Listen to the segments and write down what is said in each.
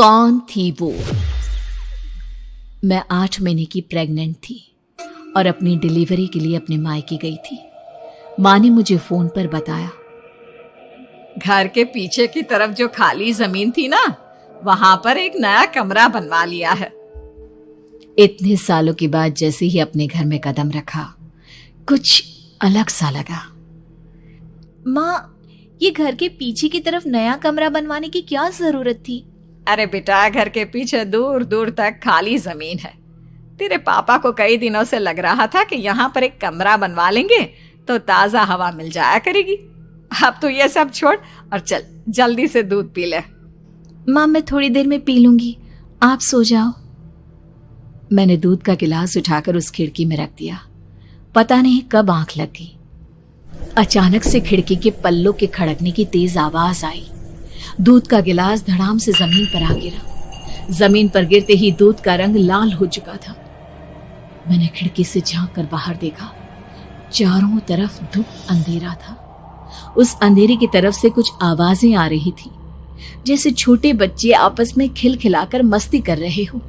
कौन थी वो? मैं 8 महीने की प्रेग्नेंट थी और अपनी डिलीवरी के लिए अपने मायके गई थी। माँ ने मुझे फोन पर बताया, घर के पीछे की तरफ जो खाली जमीन थी ना, वहां पर एक नया कमरा बनवा लिया है। इतने सालों के बाद जैसे ही अपने घर में कदम रखा, कुछ अलग सा लगा। माँ, ये घर के पीछे की तरफ नया कमरा बनवाने की क्या जरूरत थी? अरे बेटा, घर के पीछे दूर दूर तक खाली जमीन है। तेरे पापा को कई दिनों से लग रहा था कि यहाँ पर एक कमरा बनवा लेंगे तो ताजा हवा मिल जाया करेगी। अब तो ये सब छोड़ और चल जल्दी से दूध पी ले। माँ, मैं थोड़ी देर में पी लूंगी, आप सो जाओ। मैंने दूध का गिलास उठाकर उस खिड़की में रख दिया। पता नहीं कब आंख लग गई। अचानक से खिड़की के पल्लों के खड़कने की तेज आवाज आई। दूध का गिलास धड़ाम से जमीन पर आ गिरा। जमीन पर गिरते ही दूध का रंग लाल हो चुका था। मैंने खिड़की से झांक कर बाहर देखा। चारों तरफ धूप अंधेरा था। उस अंधेरे की तरफ से कुछ आवाजें आ रही थी, जैसे छोटे बच्चे आपस में खिलखिलाकर मस्ती कर रहे हो।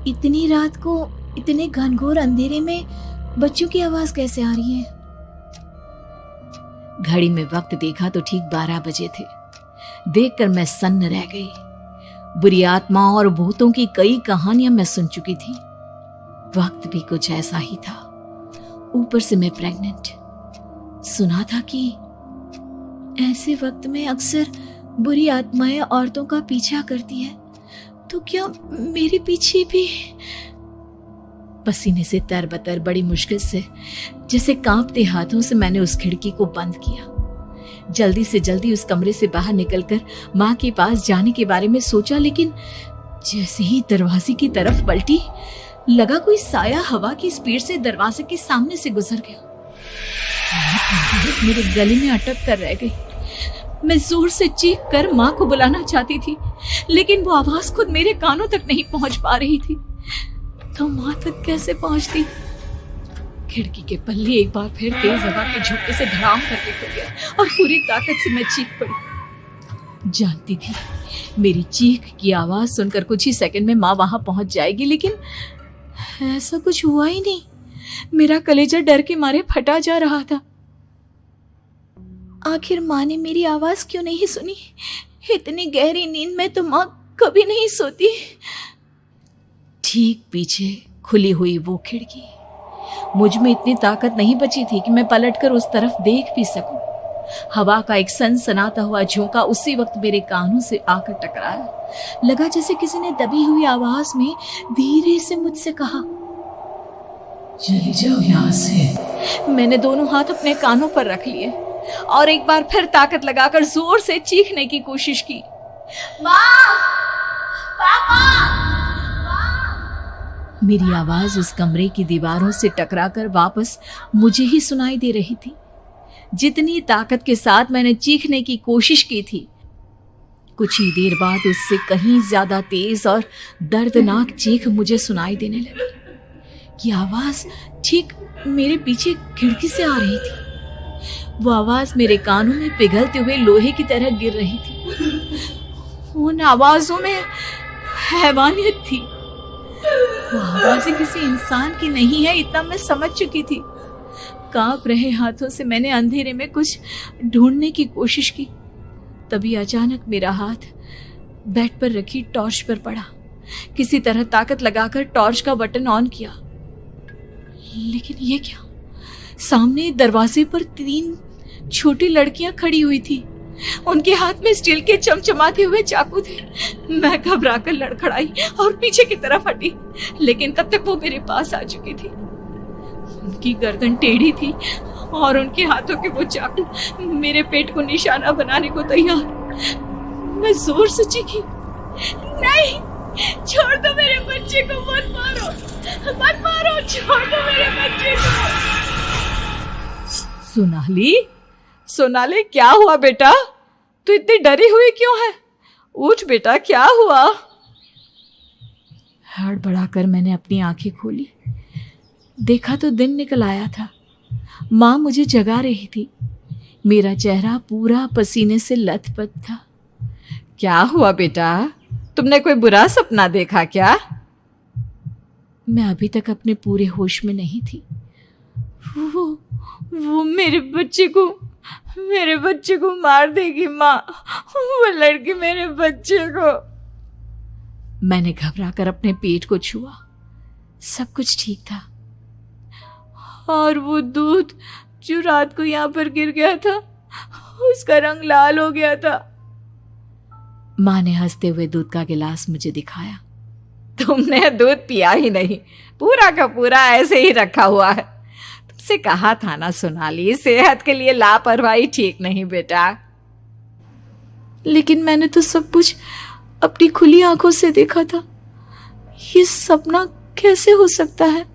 इतनी रात को इतने घनघोर अंधेरे में बच्चों की आवाज कैसे आ रही है? घड़ी में वक्त देखा तो ठीक 12 बजे थे। देखकर मैं सन्न रह गई। बुरी आत्माओं और भूतों की कई कहानियां मैं सुन चुकी थी। वक्त भी कुछ ऐसा ही था। ऊपर से मैं प्रेग्नेंट। सुना था कि ऐसे वक्त में अक्सर बुरी आत्माएं औरतों का पीछा करती है, तो क्या मेरे पीछे भी? पसीने से तरबतर बड़ी मुश्किल से, जैसे कांपते हाथों से मैंने उस खिड़की को बंद किया। जल्दी से जल्दी उस कमरे से बाहर निकलकर माँ के पास जाने के बारे में सोचा, लेकिन जैसे ही दरवाजे की तरफ पलटी, लगा कोई साया हवा की स्पीड से दरवाजे के सामने से गुजर गया। मेरे गले में अटक कर रह गई। मैं जोर से चीख कर माँ को बुलाना चाहती थी, लेकिन वो आवाज खुद मेरे कानों तक नहीं पहुंच पा रही थी। तो माँ तक कैसे पहुंचती? खिड़की के पल्ले एक बार फिर तेज हवा के झोंके से धड़ाम करके खुल गया और पूरी ताकत से मैं चीख पड़ी। जानती थी मेरी चीख की आवाज सुनकर कुछ ही सेकंड में माँ वहां पहुंच जाएगी, लेकिन ऐसा कुछ हुआ ही नहीं। मेरा कलेजा डर के मारे फटा जा रहा था। आखिर माँ ने मेरी आवाज क्यों नहीं सुनी? इतनी गहरी नींद में तो माँ कभी नहीं सोती। ठीक पीछे खुली हुई वो खिड़की। मुझ में इतनी ताकत नहीं बची थी कि मैं पलटकर उस तरफ देख भी सकूं। हवा का एक सनसनाता हुआ झोंका उसी वक्त मेरे कानों से आकर टकराया। लगा जैसे किसी ने दबी हुई आवाज में धीरे से मुझसे कहा, चली जाओ यहाँ से। मैंने दोनों हाथ अपने कानों पर रख लिए और एक बार फिर ताकत लगाकर जोर से चीखने की कोशिश की। माँ! पापा! मेरी आवाज उस कमरे की दीवारों से टकराकर वापस मुझे ही सुनाई दे रही थी। जितनी ताकत के साथ मैंने चीखने की कोशिश की थी, कुछ ही देर बाद उससे कहीं ज्यादा तेज और दर्दनाक चीख मुझे सुनाई देने लगी। ये आवाज ठीक मेरे पीछे खिड़की से आ रही थी। वो आवाज मेरे कानों में पिघलते हुए लोहे की तरह गिर रही थी। उन आवाजों में हैवानियत थी। वो आवाजें किसी इंसान की नहीं है, इतना मैं समझ चुकी थी। कांप रहे हाथों से मैंने अंधेरे में कुछ ढूंढने की कोशिश की। तभी अचानक मेरा हाथ बेड पर रखी टॉर्च पर पड़ा। किसी तरह ताकत लगाकर टॉर्च का बटन ऑन किया, लेकिन ये क्या? सामने दरवाजे पर 3 छोटी लड़कियां खड़ी हुई थी। उनके हाथ में स्टील के चमचमाते हुए चाकू थे। मैं घबराकर लड़खड़ाई और पीछे की तरफ हटी, लेकिन तब तक वो मेरे पास आ चुकी थी। उनकी गर्दन टेढ़ी थी और उनके हाथों के वो चाकू मेरे पेट को निशाना बनाने को तैयार। मैं जोर से चीखी, नहीं, छोड़ दो मेरे बच्चे को, मत मारो, मत मारो, छोड़ दो मेरे बच्चे को। सोनाली, क्या हुआ बेटा? तू इतनी डरी हुई क्यों है? उठ बेटा, क्या हुआ? हड़बड़ाकर मैंने अपनी आंखें खोली। देखा तो दिन निकल आया था। माँ मुझे जगा रही थी। मेरा चेहरा पूरा पसीने से लथपथ था। क्या हुआ बेटा, तुमने कोई बुरा सपना देखा क्या? मैं अभी तक अपने पूरे होश में नहीं थी। वो मेरे बच्चे को मार देगी माँ। वो लड़की मेरे बच्चे को। मैंने घबरा कर अपने पेट को छुआ। सब कुछ ठीक था। और वो दूध जो रात को यहाँ पर गिर गया था, उसका रंग लाल हो गया था। माँ ने हंसते हुए दूध का गिलास मुझे दिखाया। तुमने दूध पिया ही नहीं, पूरा का पूरा ऐसे ही रखा हुआ है। तुमसे कहा था ना सोनाली, सेहत के लिए लापरवाही ठीक नहीं बेटा। लेकिन मैंने तो सब कुछ अपनी खुली आंखों से देखा था। ये सपना कैसे हो सकता है?